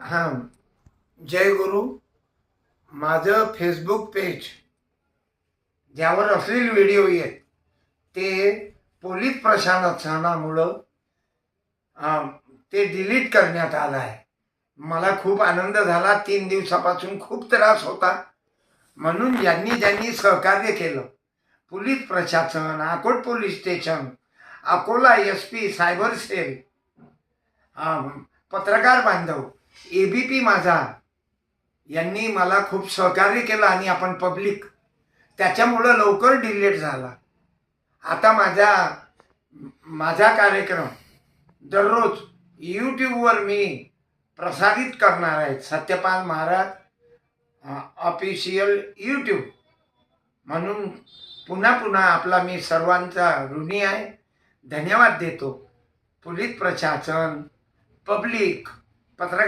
हां, जय गुरु. माझं Facebook page ज्यावर अश्लील व्हिडिओ आहेत ते पोलीस प्रशासनामुळं ते डिलीट करण्यात आलं आहे. मला खूप आनंद झाला. 3 दिवसापासून खूप त्रास होता. म्हणून ज्यांनी सहकार्य केलं, पोलीस प्रशासन, Akot police station, Akola SP, cyber cell, पत्रकार बांधव, ABP माझा यांनी मला खूप सहकार्य केलं आणि आपण पब्लिक त्याच्यामुळं लवकर डिलीट झाला. आता माझा कार्यक्रम दररोज यूट्यूबवर मी प्रसारित करणार आहे. सत्यपाल महाराज ऑफिशियल यूट्यूब म्हणून पुन्हा आपला मी सर्वांचा ऋणी आहे. धन्यवाद देतो. पोलीस प्रशासन, पब्लिक, पत्रकार